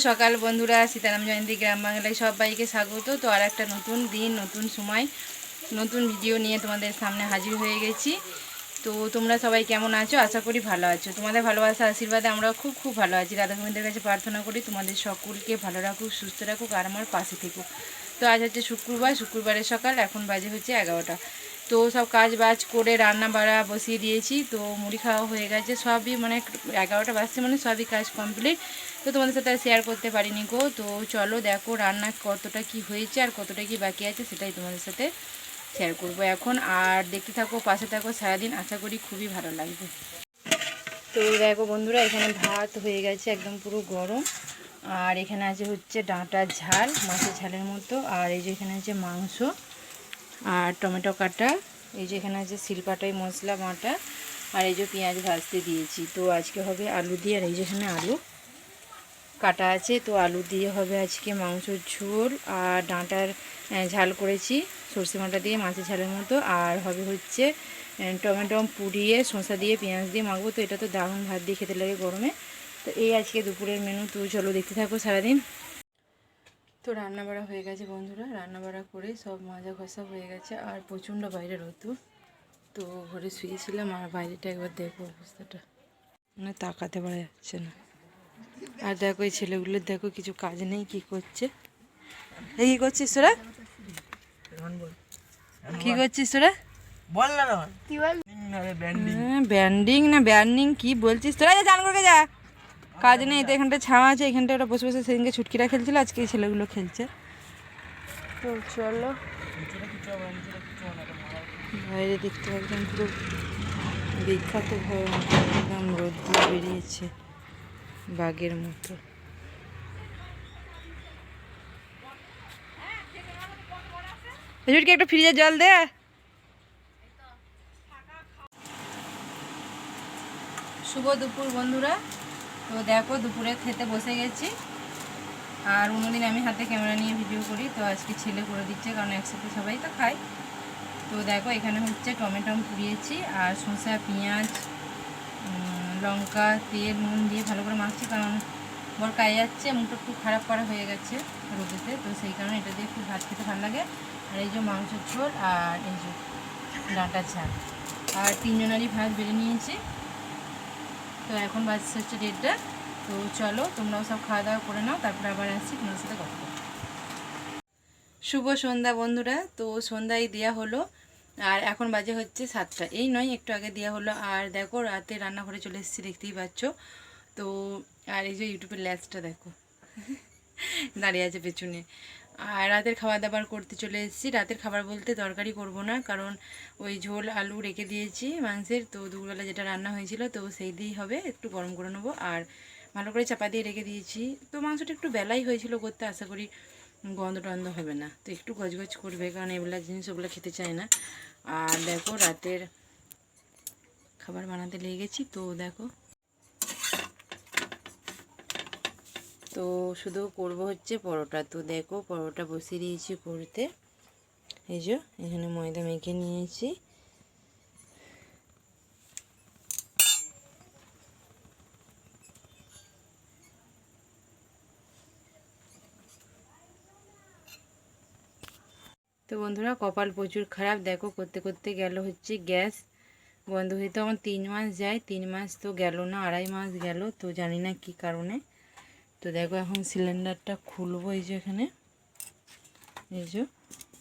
সকাল বন্ধুরা, সীতারাম জয়ন্তী গ্রাম বাংলায় সবাইকে স্বাগত। তো আর একটা নতুন দিন, নতুন সময়, নতুন ভিডিও নিয়ে তোমাদের সামনে হাজির হয়ে গেছি। তো তোমরা সবাই কেমন আছো? আশা করি ভালো আছো। তোমাদের ভালোবাসা আশীর্বাদে আমরা খুব খুব ভালো আছি। রাধাকুমারীদের কাছে প্রার্থনা করি তোমাদের সকলকে ভালো রাখুক, সুস্থ রাখুক আর আমার পাশে থেকুক। তো আজ হচ্ছে শুক্রবারের সকাল, এখন বাজে হচ্ছে 11টা। তো সব কাজ বাজ করে রান্না বাড়া বসিয়ে দিয়েছি। তো মুড়ি খাওয়া হয়ে গেছে, সবই মানে 11টা বাজছে মানে সবই কাজ কমপ্লিট। তো তোমাদের সাথে শেয়ার করতে পারিনি গো। তো চলো দেখো রান্না কতটা কি হয়েছে আর কতটা কি বাকি আছে সেটাই তোমাদের সাথে শেয়ার করবো এখন। আর দেখতে থাকো, পাশে থাকো সারাদিন, আশা করি খুবই ভালো লাগবে। তো দেখো বন্ধুরা, এখানে ভাত হয়ে গেছে একদম পুরো গরম। আর এখানে আছে হচ্ছে ডাঁটার ঝাল, মাছের ঝালের মতো। আর এই যে এখানে আছে মাংস আর টমেটো কাটা। এই যে এখানে আছে শিলপাটাই মশলা বাটা। আর এই যে পেঁয়াজ ভাজতে দিয়েছি। তো আজকে হবে আলু দিয়ে। আর এই যে এখানে আলু কাটা আছে, তো আলু দিয়ে হবে আজকে মাংসর ঝোল। আর ডাঁটার ঝাল করেছি সর্ষে বাটা দিয়ে, মাছের ঝালের মতো। আর হবে হচ্ছে টমেটো পুড়িয়ে শসা দিয়ে পেঁয়াজ দিয়ে মাখবো। তো এটা তো দারুণ ভাত দিয়ে খেতে লাগে গরমে। তো এই আজকে দুপুরের মেনু। তো চলো দেখতে থাকো সারাদিন। তো রান্নাবাড়া হয়ে গেছে বন্ধুরা, রান্নাবাড়া করে সব মাজা ঘষা হয়ে গেছে। আর প্রচণ্ড বাইরে রোদ্দুর। তো ঘরে শুয়েছিলাম আর বাইরেটা একবার দেখো অবস্থাটা, মানে তাকাতে পারা যাচ্ছে না। আর দেখো এই ছেলেগুলোর দেখো কিছু কাজ নেই, কি করছে? এই কি করছিস তোরা? কি করছিস তোরা? ব্যান্ডিং না ব্যান্ডিং কি বলছিস তোরা? যা চান করে যা, কাজ নেই। তো এখানটা ছাওয়া আছে, এখানটা ওরা বসে বসে সেদিনকে ছুটকিরা খেলছিল, আজকে এই ছেলেগুলো খেলছে। তো চলো বাইরে দেখতে একদম পুরো বিখ্যাত ভয়, একদম রোদ দিয়ে বেরিয়েছে বাঘের মতো। একটা ফ্রিজে জল দে। শুভ দুপুর বন্ধুরা। তো দেখো দুপুরে খেতে বসে গেছি। আর অন্যদিন আমি হাতে ক্যামেরা নিয়ে ভিডিও করি, তো আজকে ছেলে করে দিচ্ছে, কারণ একসাথে সবাই তো খায়। তো দেখো এখানে হচ্ছে টমেটো পুড়িয়েছি আর শসা পেঁয়াজ লঙ্কা তেল নুন দিয়ে ভালো করে মাখছি, কারণ বর কায়ে যাচ্ছে, মুখটা একটু খারাপ করা হয়ে গেছে রোদেতে। তো সেই কারণে এটা দিয়ে একটু ভাত খেতে ভালো লাগে। আর এই যে মাংসের ঝোল আর এই যে ডাঁটার ঝাল। আর তিনজনেরই ভাত বেড়ে নিয়েছি। তো এখন বাজছে হচ্ছে 1:30। তো চলো তোমরাও সব খাওয়া দাওয়া করে নাও, তারপরে আবার আসছি তোমার সাথে কথা বলবো। শুভ সন্ধ্যা বন্ধুরা। তো সন্ধ্যায় দেওয়া হলো আর এখন বাজে হচ্ছে 7টা, এই নয় একটু আগে দেওয়া হলো। আর দেখো রাতে রান্নাঘরে চলে এসেছি, দেখতেই পাচ্ছ। তো আর এই যে ইউটিউবের ল্যাচটা দেখো দাঁড়িয়ে আছে পেছনে। আর রাতের খাবার দাবার করতে চলে এসেছি। রাতের খাবার বলতে তরকারি করব না, কারণ ওই ঝোল আলু রেখে দিয়েছি মাংসের। তো দুপুরবেলা যেটা রান্না হয়েছিল তো সেই দিয়েই হবে, একটু গরম করে নেবো। আর ভালো করে চাপা দিয়ে রেখে দিয়েছি। তো মাংসটা একটু বেলাই হয়েছিল করতে, আশা করি গন্ধ টন্ধ হবে না। তো একটু গজগজ করবে, কারণ এগুলা জিনিস ওগুলো খেতে চায় না। আর দেখো রাতের খাবার বানাতে লেগে গেছি। তো দেখো, তো শুধু করব হচ্ছে পরোটা। তো দেখো পরোটা বসিয়ে দিয়েছি করতে। এই যে এখানে ময়দা মেখে নিয়েছি। তো বন্ধুরা কপাল প্রচুর খারাপ, দেখো করতে করতে গেল হচ্ছে গ্যাস বন্ধ হয়ে। তো আমার 3 মাস যায়, 3 মাস তো গেল না, 2.5 মাস গেল। তো জানি না কি কারণে। তো দেখো এখন সিলিন্ডারটা খুলবো। এই যে এখানে এই যে,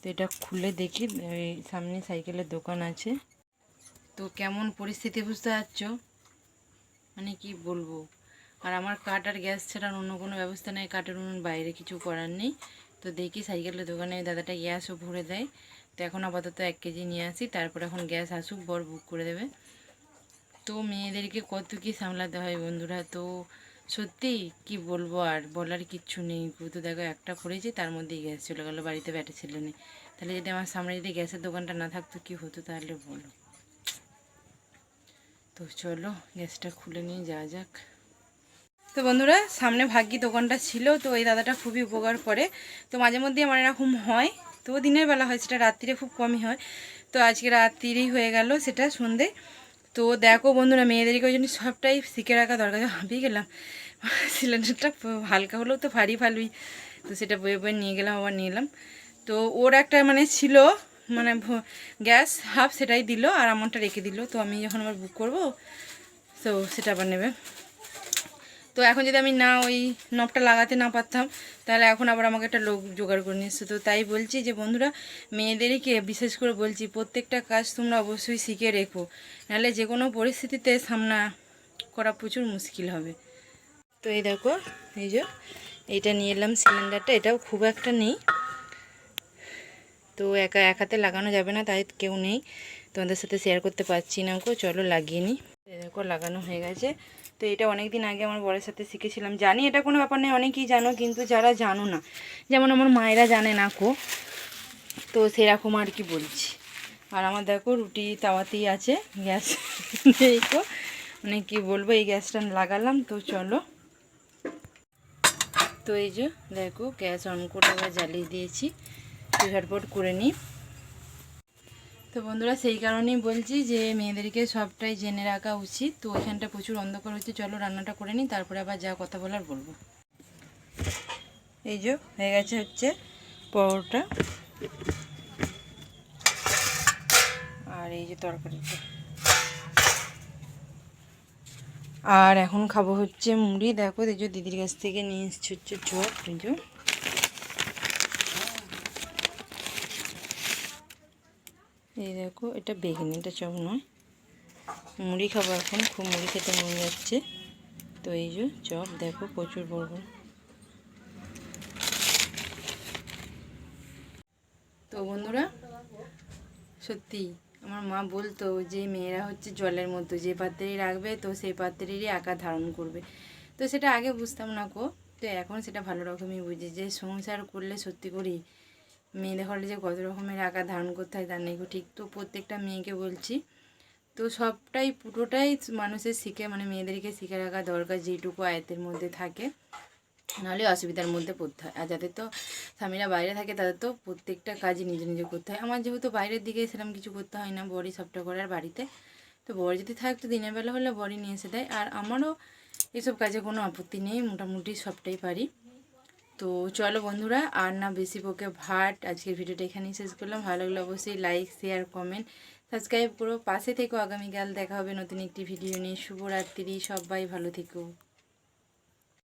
তো এটা খুলে দেখি। এই সামনে সাইকেলের দোকান আছে। তো কেমন পরিস্থিতি বুঝতে পারছো, মানে কি বলবো। আর আমার কাঠ আর গ্যাস ছাড়া অন্য কোনো ব্যবস্থা নেই, কাঠের উনুন বাইরে, কিছু করার নেই। তো দেখি সাইকেলের দোকানে দাদাটা গ্যাসও ভরে দেয়। তো এখন আপাতত 1 কেজি নিয়ে আসি, তারপর এখন গ্যাস আসুক, বর বুক করে দেবে। তো মেয়েদেরকে কত কি সামলাতে হয় বন্ধুরা। তো সত্যি কি বলবো, আর বলার কিচ্ছু নেই। তো দেখো একটা করেছি, তার মধ্যেই গ্যাস চলে গেলো, বাড়িতে ব্যাটে ছেলে নেই। তাহলে যদি আমার সামনে যদি গ্যাসের দোকানটা না থাকতো কি হতো তাহলে বলো। তো চলো গ্যাসটা খুলে নিয়ে যাওয়া যাক। তো বন্ধুরা সামনে ভাগ্যি দোকানটা ছিল। তো এই দাদাটা খুবই উপকার করে। তো মাঝে মধ্যে আমার এরকম হয়, তো দিনের বেলা হয়, সেটা রাত্রিরে খুব কমই হয়। তো আজকে রাত্রিরেই হয়ে গেল সেটা সন্ধে। তো দেখো বন্ধুরা, মেয়েদেরকে ওই জন্য সবটাই শিখে রাখা দরকার। হাঁপিয়ে গেলাম, সিলিন্ডারটা হালকা হলেও তো ভালোই, তো সেটা বয়ে বয়ে নিয়ে গেলাম, আবার নিয়ে এলাম। তো ওর একটা মানে ছিল মানে গ্যাস হাফ, সেটাই দিল আর আমারটা রেখে দিল। তো আমি যখন আবার বুক করব তো সেটা আবার নেবে। তো এখন যদি আমি না ওই নবটা লাগাতে না পারতাম, তাহলে এখন আবার আমাকে একটা লোক জোগাড় করে নিয়ে এসছে। তো তাই বলছি যে বন্ধুরা, মেয়েদেরকে বিশেষ করে বলছি, প্রত্যেকটা কাজ তোমরা অবশ্যই শিখে রেখো, নাহলে যে কোনো পরিস্থিতিতে সামনা করা প্রচুর মুশকিল হবে। তো এই দেখো, এই যে এইটা নিয়ে এলাম সিলিন্ডারটা, এটাও খুব একটা নেই, তো একা এক হাতে লাগানো যাবে না, তাই কেউ নেই, তোমাদের সাথে শেয়ার করতে পারছি না গো। চলো লাগিয়ে নিই। দেখো লাগানো হয়ে গেছে। তো এটা অনেক দিন আগে আমার বরের সাথে শিখেছিলাম। জানি এটা কোনো ব্যাপার নেই, অনেকেই জানো, কিন্তু যারা জানো না, যেমন আমার মায়েরা জানে না কো, তো সেরকম আর কি বলছি। আর আমার দেখো রুটি তাওয়াতেই আছে, গ্যাস নেই কো, মানে কি বলবো, এই গ্যাসটা লাগালাম। তো চলো, তো এই যে দেখো গ্যাস অন করে আবার জ্বালিয়ে দিয়েছি, ঝটপট করে নিই। তো বন্ধুরা, সেই কারণেই বলছি যে মেয়েদেরকে সবটাই জেনে রাখা উচিত। তো ওইখানটা প্রচুর অন্ধকার হচ্ছে, চলো রান্নাটা করে নিই, তারপরে আবার যা কথা বলার বলবো। এই যে হয়ে গেছে হচ্ছে পরোটা, আর এই যে তরকারিটা, আর এখন খাবো হচ্ছে মুড়ি। দেখো এই যে দিদির কাছ থেকে নিয়ে এসছি হচ্ছে চপ, এই যে এই দেখো, এটা বেগুনি, এটা চপ নয়, মুড়ি খাবো এখন, খুব মুড়ি খেতে মন যাচ্ছে। তো এই যে চপ দেখো প্রচুর বড় বড়। তো বন্ধুরা, সত্যি আমার মা বলতো যে মেয়েরা হচ্ছে জলের মতো, যে পাত্রেই রাখবে তো সেই পাত্রেরই আকার ধারণ করবে। তো সেটা আগে বুঝতাম না কো, তো এখন সেটা ভালো রকমই বুঝি, যে সংসার করলে সত্যি করেই মেয়েদের হলে যে কত রকমের আকার ধারণ করতে হয় তার নেই গো ঠিক। তো প্রত্যেকটা মেয়েকে বলছি, তো সবটাই পুরোটাই মানুষের শিখে, মানে মেয়েদেরকে শিখে রাখা দরকার, যেটুকু আয়ত্তের মধ্যে থাকে, নাহলে অসুবিধার মধ্যে পড়তে হয়। আর যাদের তো স্বামীরা বাইরে থাকে, তাদের তো প্রত্যেকটা কাজই নিজে নিজে করতে হয়। আমার যেহেতু বাইরের দিকে সেরকম কিছু করতে হয় না, বড়ি সবটা করে আর বাড়িতে, তো বড়ি যদি থাকতো দিনের বেলা হলে বড়ি নিয়ে এসে দেয়। আর আমারও এসব কাজে কোনো আপত্তি নেই, মোটামুটি সবটাই পারি। তো চলো বন্ধুরা, আর না বেশি বকে ভাট, আজকের ভিডিওটা এখানেই শেষ করলাম। ভালো লাগলে অবশ্যই লাইক, শেয়ার, কমেন্ট, সাবস্ক্রাইব করো, পাশে থেকো। আগামীকাল দেখা হবে নতুন একটি ভিডিও নিয়ে। শুভরাত্রি, সবাই ভালো থেকো।